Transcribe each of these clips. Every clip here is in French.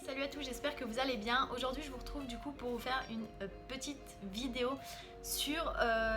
Salut à tous, j'espère que vous allez bien. Aujourd'hui je vous retrouve du coup pour vous faire une petite vidéo sur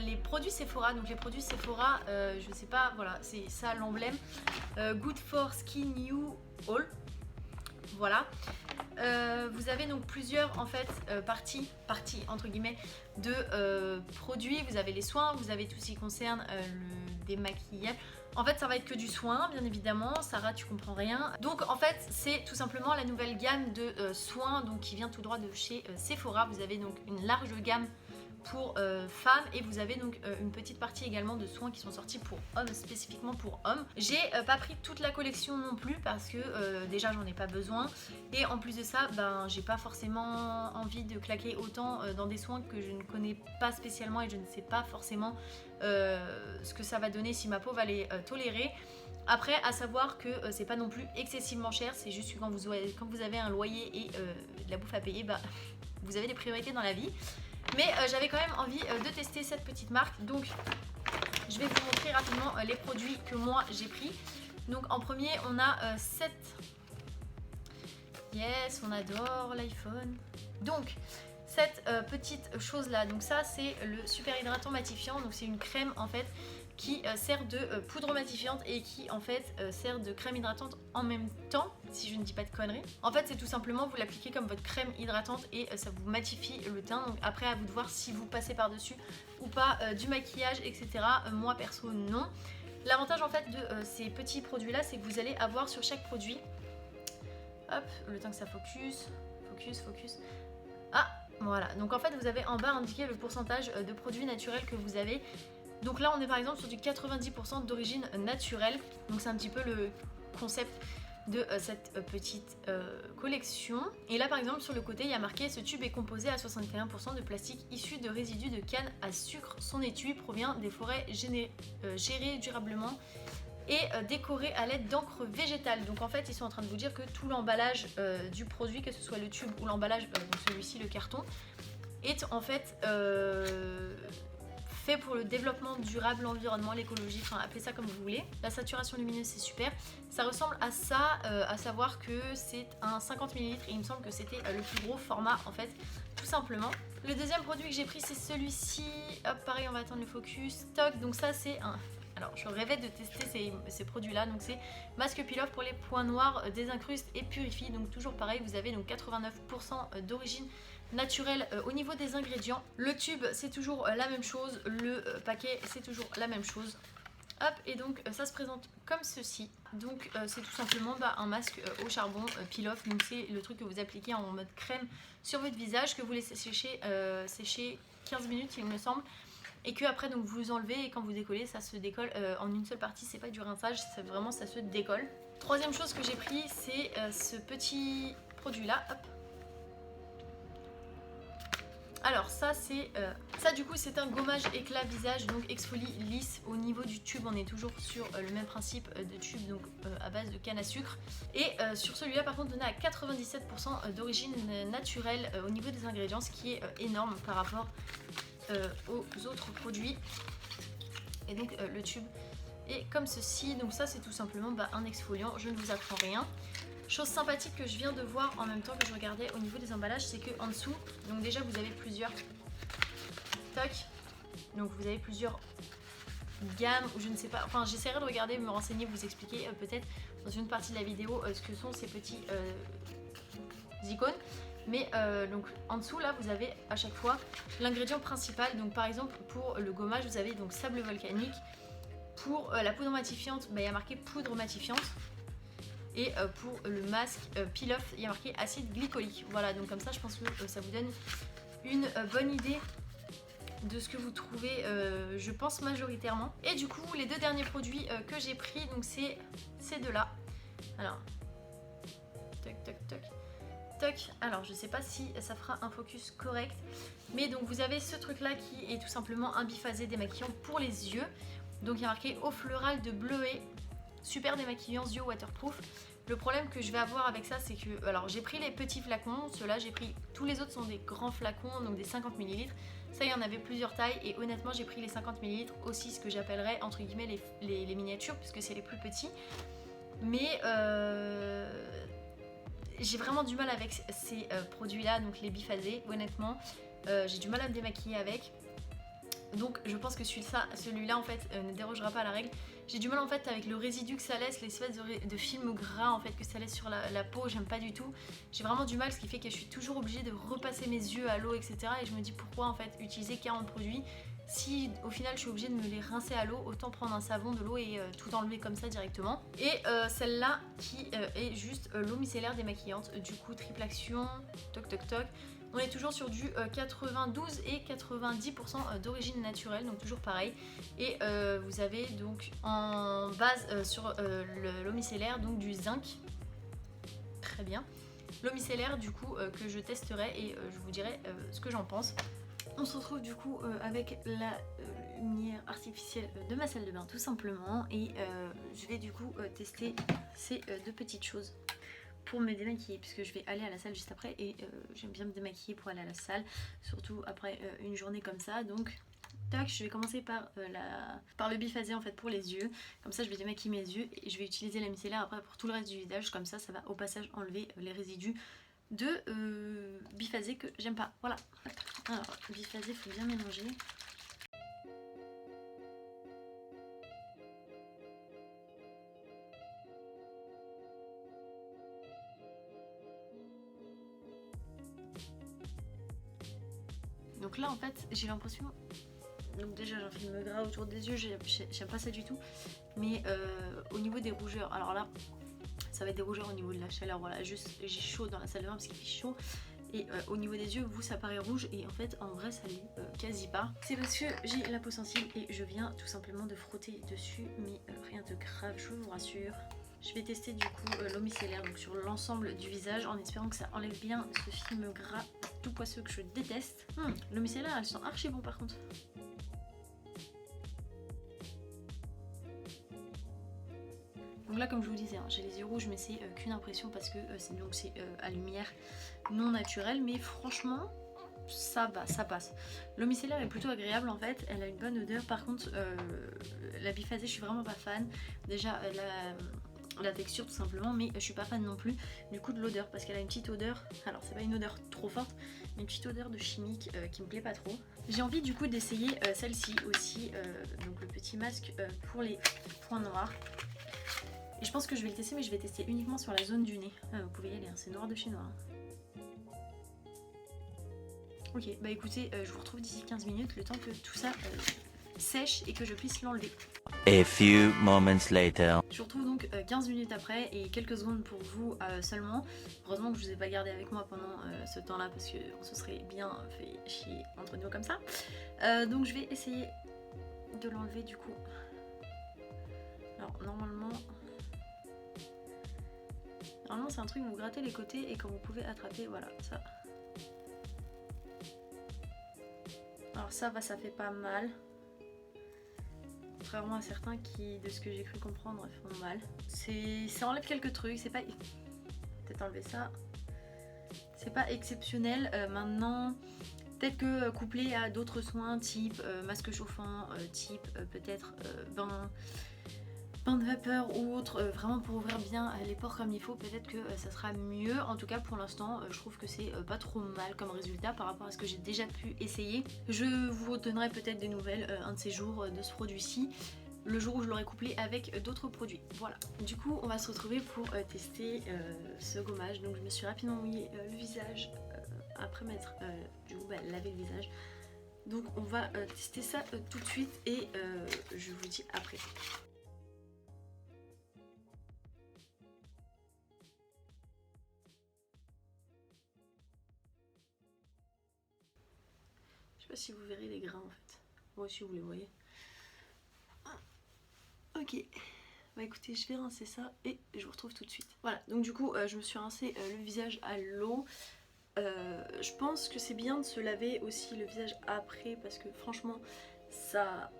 les produits Sephora. Donc les produits Sephora, je sais pas, voilà, c'est ça l'emblème. Good for Skin You All. Voilà. Vous avez donc plusieurs en fait parties entre guillemets de produits. Vous avez les soins, vous avez tout ce qui concerne le démaquillage. En fait ça va être que du soin bien évidemment. Sarah tu comprends rien. Donc en fait c'est tout simplement la nouvelle gamme de soins donc, qui vient tout droit de chez Sephora. Vous avez donc une large gamme pour femmes et vous avez donc une petite partie également de soins qui sont sortis pour hommes, spécifiquement pour hommes. J'ai pas pris toute la collection non plus parce que déjà j'en ai pas besoin et en plus de ça ben j'ai pas forcément envie de claquer autant dans des soins que je ne connais pas spécialement et je ne sais pas forcément ce que ça va donner, si ma peau va les tolérer. Après, à savoir que c'est pas non plus excessivement cher, c'est juste que quand vous avez un loyer et de la bouffe à payer, bah, vous avez des priorités dans la vie. Mais j'avais quand même envie de tester cette petite marque, donc je vais vous montrer rapidement les produits que moi j'ai pris. Donc en premier on a 7. Yes, on adore l'iPhone. Donc cette petite chose là, donc ça c'est le super hydratant matifiant, donc c'est une crème en fait qui sert de poudre matifiante et qui en fait sert de crème hydratante en même temps, si je ne dis pas de conneries. En fait c'est tout simplement vous l'appliquez comme votre crème hydratante et ça vous matifie le teint. Donc après à vous de voir si vous passez par dessus ou pas du maquillage etc. Moi perso non. L'avantage en fait de ces petits produits là c'est que vous allez avoir sur chaque produit, hop, le temps que ça focus. Ah voilà, donc en fait vous avez en bas indiqué le pourcentage de produits naturels que vous avez. Donc là on est par exemple sur du 90% d'origine naturelle. Donc c'est un petit peu le concept de cette petite collection. Et là par exemple sur le côté il y a marqué: ce tube est composé à 61% de plastique issu de résidus de canne à sucre. Son étui provient des forêts gérées durablement et décoré à l'aide d'encre végétale. Donc en fait ils sont en train de vous dire que tout l'emballage du produit, que ce soit le tube ou l'emballage, celui-ci le carton, est en fait fait pour le développement durable, l'environnement, l'écologie, enfin appelez ça comme vous voulez. La saturation lumineuse c'est super, ça ressemble à ça, à savoir que c'est un 50 ml et il me semble que c'était le plus gros format en fait, tout simplement. Le deuxième produit que j'ai pris c'est celui-ci, hop pareil on va attendre le focus, stock, donc ça c'est un... Alors je rêvais de tester ces produits là, donc c'est masque peel off pour les points noirs, désincruste et purifie. Donc toujours pareil, vous avez donc 89% d'origine naturelle au niveau des ingrédients. Le tube c'est toujours la même chose, le paquet c'est toujours la même chose. Hop, et donc ça se présente comme ceci. Donc c'est tout simplement un masque au charbon peel off. Donc c'est le truc que vous appliquez en mode crème sur votre visage, que vous laissez sécher 15 minutes il me semble. Et que après donc vous enlevez et quand vous décollez ça se décolle en une seule partie, c'est pas du rinçage, c'est vraiment ça se décolle. Troisième chose que j'ai pris c'est ce petit produit là, hop. Alors ça c'est ça du coup c'est un gommage éclat visage, donc exfolie lisse. Au niveau du tube on est toujours sur le même principe de tube, donc à base de canne à sucre. Et sur celui-là par contre on est à 97% d'origine naturelle au niveau des ingrédients, ce qui est énorme par rapport aux autres produits. Et donc le tube est comme ceci. Donc ça c'est tout simplement un exfoliant, je ne vous apprends rien. Chose sympathique que je viens de voir en même temps que je regardais au niveau des emballages, c'est que en dessous, donc déjà vous avez plusieurs toc, donc vous avez plusieurs gammes ou je ne sais pas, enfin j'essaierai de regarder, me renseigner, vous expliquer peut-être dans une partie de la vidéo ce que sont ces petits icônes. Mais donc en dessous là vous avez à chaque fois l'ingrédient principal. Donc par exemple pour le gommage vous avez donc sable volcanique. Pour la poudre matifiante il y a marqué poudre matifiante. Et pour le masque peel off il y a marqué acide glycolique. Voilà, donc comme ça je pense que ça vous donne une bonne idée de ce que vous trouvez, je pense majoritairement. Et du coup les deux derniers produits que j'ai pris, donc c'est ces deux là. Alors toc toc toc toc. Alors je sais pas si ça fera un focus correct, mais donc vous avez ce truc là qui est tout simplement un biphasé démaquillant pour les yeux. Donc il y a marqué eau florale de bleuet, super démaquillant yeux waterproof. Le problème que je vais avoir avec ça c'est que, alors j'ai pris les petits flacons, ceux-là j'ai pris, tous les autres sont des grands flacons, donc des 50 ml. Ça il y en avait plusieurs tailles et honnêtement j'ai pris les 50 ml aussi, ce que j'appellerais entre guillemets les miniatures puisque c'est les plus petits. Mais j'ai vraiment du mal avec ces produits là, donc les biphasés, honnêtement. J'ai du mal à me démaquiller avec. Donc je pense que celui-là en fait ne dérogera pas à la règle. J'ai du mal en fait avec le résidu que ça laisse, l'espèce de film gras en fait que ça laisse sur la peau, j'aime pas du tout. J'ai vraiment du mal, ce qui fait que je suis toujours obligée de repasser mes yeux à l'eau, etc. Et je me dis pourquoi en fait utiliser 40 produits si au final je suis obligée de me les rincer à l'eau, autant prendre un savon, de l'eau et tout enlever comme ça directement. Et celle-là qui est juste l'eau micellaire démaquillante, du coup triple action, toc toc toc. On est toujours sur du 92 et 90% d'origine naturelle, donc toujours pareil. Et vous avez donc en base sur l'eau micellaire donc du zinc. Très bien. L'eau micellaire du coup que je testerai et je vous dirai ce que j'en pense. On se retrouve du coup avec la lumière artificielle de ma salle de bain tout simplement. Et je vais du coup tester ces deux petites choses pour me démaquiller, puisque je vais aller à la salle juste après et j'aime bien me démaquiller pour aller à la salle, surtout après une journée comme ça. Donc tac, je vais commencer par le biphasé en fait pour les yeux, comme ça je vais démaquiller mes yeux et je vais utiliser la micellaire après pour tout le reste du visage, comme ça va au passage enlever les résidus de biphasé que j'aime pas. Voilà. Alors biphasé, faut bien mélanger. Donc là en fait j'ai l'impression, donc déjà j'ai un film gras autour des yeux, j'aime pas ça du tout, mais au niveau des rougeurs, alors là ça va être des rougeurs au niveau de la chaleur, voilà, juste j'ai chaud dans la salle de bain parce qu'il fait chaud. Et au niveau des yeux, vous ça paraît rouge et en fait en vrai ça l'est quasi pas. C'est parce que j'ai la peau sensible et je viens tout simplement de frotter dessus, mais rien de grave, je vous rassure. Je vais tester du coup l'eau micellaire donc sur l'ensemble du visage en espérant que ça enlève bien ce film gras tout poisseux que je déteste. L'eau micellaire elle sent archi bon par contre. Donc là comme je vous disais, hein, j'ai les yeux rouges mais c'est qu'une impression parce que c'est à lumière non naturelle, mais franchement ça va, ça passe. L'eau micellaire est plutôt agréable en fait, elle a une bonne odeur. Par contre la biphasée je suis vraiment pas fan. Déjà la texture tout simplement, mais je suis pas fan non plus du coup de l'odeur parce qu'elle a une petite odeur, alors c'est pas une odeur trop forte mais une petite odeur de chimique qui me plaît pas trop. J'ai envie du coup d'essayer celle-ci aussi, donc le petit masque pour les points noirs. Et je pense que je vais le tester, mais je vais tester uniquement sur la zone du nez. Vous pouvez y aller, hein, c'est noir de chez noir. Ok, bah écoutez, je vous retrouve d'ici 15 minutes, le temps que tout ça sèche et que je puisse l'enlever. A few moments later. Je vous retrouve donc 15 minutes après et quelques secondes pour vous seulement. Heureusement que je vous ai pas gardé avec moi pendant ce temps là parce qu'on se serait bien fait chier entre nous comme ça. Donc je vais essayer de l'enlever du coup. Alors normalement c'est un truc, vous grattez les côtés et quand vous pouvez attraper, voilà, ça. Alors ça va, ça fait pas mal. Contrairement à certains qui, de ce que j'ai cru comprendre, font mal. Ça enlève quelques trucs, c'est pas... Peut-être enlever ça. C'est pas exceptionnel. Maintenant, peut-être que couplé à d'autres soins, type masque chauffant, type peut-être bain de vapeur ou autre, vraiment pour ouvrir bien les pores comme il faut, peut-être que ça sera mieux. En tout cas pour l'instant je trouve que c'est pas trop mal comme résultat par rapport à ce que j'ai déjà pu essayer. Je vous donnerai peut-être des nouvelles un de ces jours de ce produit-ci, le jour où je l'aurai couplé avec d'autres produits. Voilà, du coup on va se retrouver pour tester ce gommage. Donc je me suis rapidement mouillé le visage après m'être du coup lavé le visage. Donc on va tester ça tout de suite et je vous dis après. Je sais pas si vous verrez les grains en fait. Moi aussi vous les voyez. Ok. Bah écoutez, je vais rincer ça et je vous retrouve tout de suite. Voilà, donc du coup je me suis rincé le visage à l'eau. Je pense que c'est bien de se laver aussi le visage après parce que franchement ça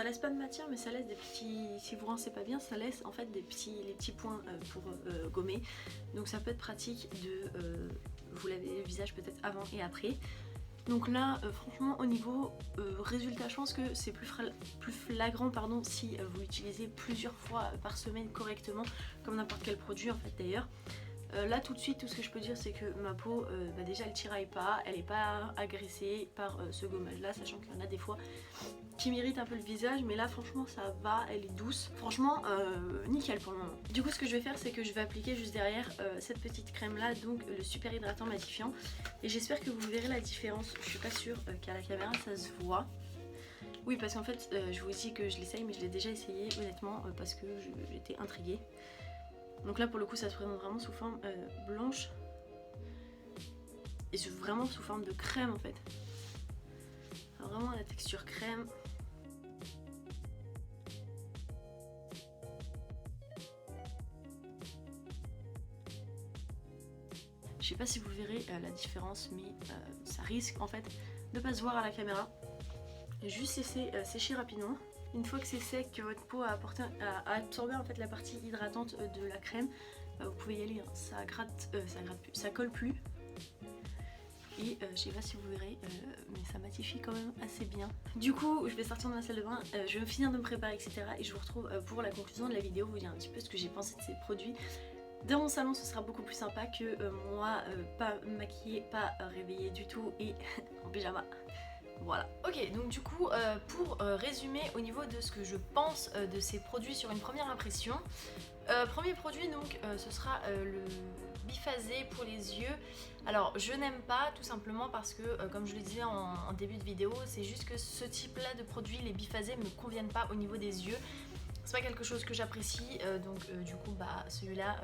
laisse pas de matière mais ça laisse des petits, si vous rincez pas bien ça laisse en fait les petits points pour gommer. Donc ça peut être pratique de vous laver le visage peut-être avant et après. Donc là franchement au niveau résultat je pense que c'est plus flagrant pardon, si vous l'utilisez plusieurs fois par semaine correctement comme n'importe quel produit en fait d'ailleurs. Là tout de suite, tout ce que je peux dire, c'est que ma peau, déjà elle tiraille pas, elle est pas agressée par ce gommage là, sachant qu'il y en a des fois qui m'irritent un peu le visage, mais là franchement ça va, elle est douce, franchement nickel pour le moment. Du coup ce que je vais faire, c'est que je vais appliquer juste derrière cette petite crème là, donc le super hydratant matifiant, et j'espère que vous verrez la différence. Je suis pas sûre qu'à la caméra ça se voit. Oui, parce qu'en fait je vous dis que je l'essaye, mais je l'ai déjà essayé honnêtement parce que j'étais intriguée. Donc là pour le coup ça se présente vraiment sous forme blanche et vraiment sous forme de crème en fait. Alors, vraiment la texture crème. Je sais pas si vous verrez la différence, mais ça risque en fait de pas se voir à la caméra. Juste laisser sécher rapidement. Une fois que c'est sec, que votre peau a absorbé en fait la partie hydratante de la crème, vous pouvez y aller, hein. Ça gratte plus, ça colle plus. Et je sais pas si vous verrez, mais ça matifie quand même assez bien. Du coup, je vais sortir de ma salle de bain, je vais finir de me préparer, etc. Et je vous retrouve pour la conclusion de la vidéo, vous dire un petit peu ce que j'ai pensé de ces produits. Dans mon salon, ce sera beaucoup plus sympa que moi, pas maquillée, pas réveillée du tout et en pyjama. Voilà. Ok, donc du coup, pour résumer au niveau de ce que je pense de ces produits sur une première impression, premier produit donc ce sera le biphasé pour les yeux. Alors je n'aime pas tout simplement parce que comme je le disais en début de vidéo, c'est juste que ce type là de produits, les biphasés, me conviennent pas au niveau des yeux. C'est pas quelque chose que j'apprécie, donc du coup bah celui-là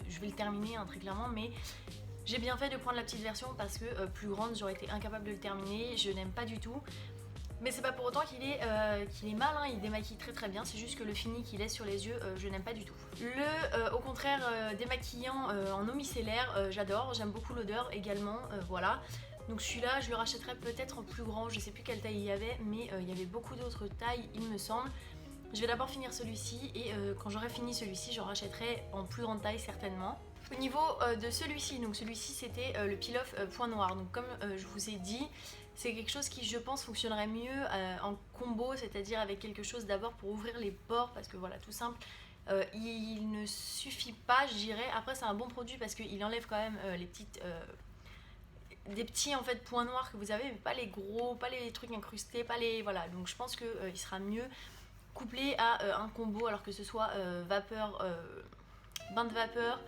je vais le terminer hein, très clairement, mais j'ai bien fait de prendre la petite version parce que plus grande j'aurais été incapable de le terminer, je n'aime pas du tout. Mais c'est pas pour autant qu'il est mal, hein, il démaquille très très bien, c'est juste que le fini qu'il laisse sur les yeux, je n'aime pas du tout. Au contraire, démaquillant en eau micellaire, j'adore, j'aime beaucoup l'odeur également, voilà. Donc celui-là, je le rachèterai peut-être en plus grand, je sais plus quelle taille il y avait, mais il y avait beaucoup d'autres tailles, il me semble. Je vais d'abord finir celui-ci et quand j'aurai fini celui-ci, j'en rachèterai en plus grande taille certainement. Au niveau de celui-ci, donc celui-ci c'était le peel-off point noir. Donc comme je vous ai dit, c'est quelque chose qui je pense fonctionnerait mieux en combo, c'est-à-dire avec quelque chose d'abord pour ouvrir les pores, parce que voilà, tout simple, il ne suffit pas, je dirais. Après c'est un bon produit parce qu'il enlève quand même des petits en fait points noirs que vous avez, mais pas les gros, pas les trucs incrustés, pas les... Voilà, donc je pense qu'il sera mieux couplé à un combo, alors que ce soit vapeur, bain de vapeur,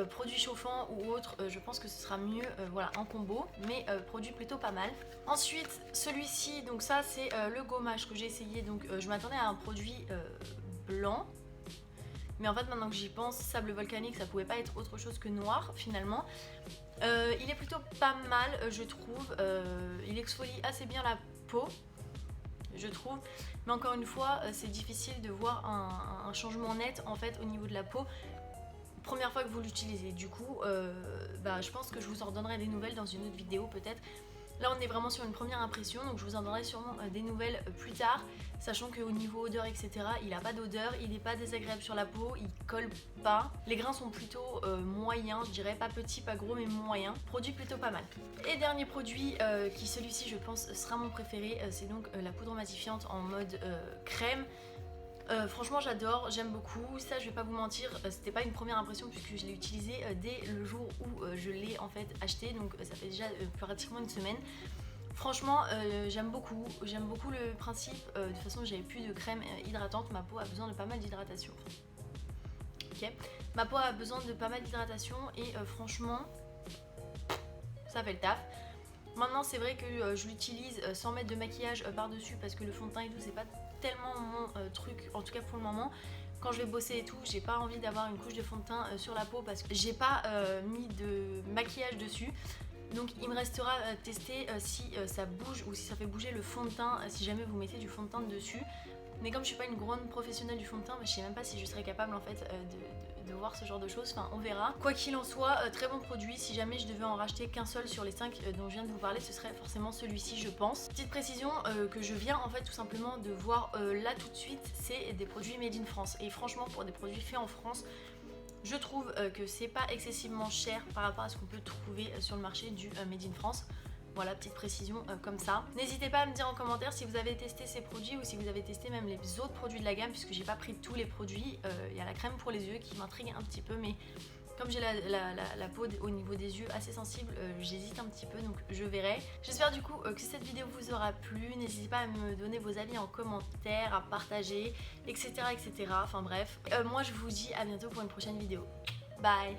produit chauffant ou autre, je pense que ce sera mieux voilà, en combo, mais produit plutôt pas mal. Ensuite celui-ci, donc ça c'est le gommage que j'ai essayé, donc je m'attendais à un produit blanc, mais en fait maintenant que j'y pense, sable volcanique ça pouvait pas être autre chose que noir finalement. Il est plutôt pas mal je trouve, il exfolie assez bien la peau je trouve, mais encore une fois c'est difficile de voir un changement net en fait au niveau de la peau première fois que vous l'utilisez. Du coup je pense que je vous en donnerai des nouvelles dans une autre vidéo peut-être. Là on est vraiment sur une première impression, donc je vous en donnerai sûrement des nouvelles plus tard, sachant qu'au niveau odeur etc, il n'a pas d'odeur, il n'est pas désagréable sur la peau, il colle pas. Les grains sont plutôt moyens, je dirais, pas petits, pas gros, mais moyens. Produit plutôt pas mal. Et dernier produit qui celui-ci je pense sera mon préféré, c'est donc la poudre matifiante en mode crème. Franchement j'adore, j'aime beaucoup, ça je vais pas vous mentir, c'était pas une première impression puisque je l'ai utilisé dès le jour où je l'ai en fait acheté, donc ça fait déjà pratiquement une semaine. Franchement j'aime beaucoup le principe, de toute façon j'avais plus de crème hydratante, ma peau a besoin de pas mal d'hydratation. Ok, ma peau a besoin de pas mal d'hydratation et franchement ça fait le taf. Maintenant c'est vrai que je l'utilise sans mettre de maquillage par dessus parce que le fond de teint et tout c'est pas tellement mon truc, en tout cas pour le moment. Quand je vais bosser et tout, j'ai pas envie d'avoir une couche de fond de teint sur la peau parce que j'ai pas mis de maquillage dessus. Donc il me restera tester si ça bouge ou si ça fait bouger le fond de teint si jamais vous mettez du fond de teint dessus. Mais comme je suis pas une grande professionnelle du fond de teint, je sais même pas si je serais capable en fait de voir ce genre de choses, enfin on verra. Quoi qu'il en soit, très bon produit, si jamais je devais en racheter qu'un seul sur les 5 dont je viens de vous parler, ce serait forcément celui-ci je pense. Petite précision que je viens en fait tout simplement de voir là tout de suite, c'est des produits made in France. Et franchement pour des produits faits en France, je trouve que c'est pas excessivement cher par rapport à ce qu'on peut trouver sur le marché du made in France. Voilà, petite précision comme ça. N'hésitez pas à me dire en commentaire si vous avez testé ces produits ou si vous avez testé même les autres produits de la gamme, puisque j'ai pas pris tous les produits. Il y a la crème pour les yeux qui m'intrigue un petit peu, mais Comme j'ai la peau au niveau des yeux assez sensible, j'hésite un petit peu, donc je verrai. J'espère du coup que cette vidéo vous aura plu. N'hésitez pas à me donner vos avis en commentaire, à partager, etc. etc. Enfin bref. Moi je vous dis à bientôt pour une prochaine vidéo. Bye.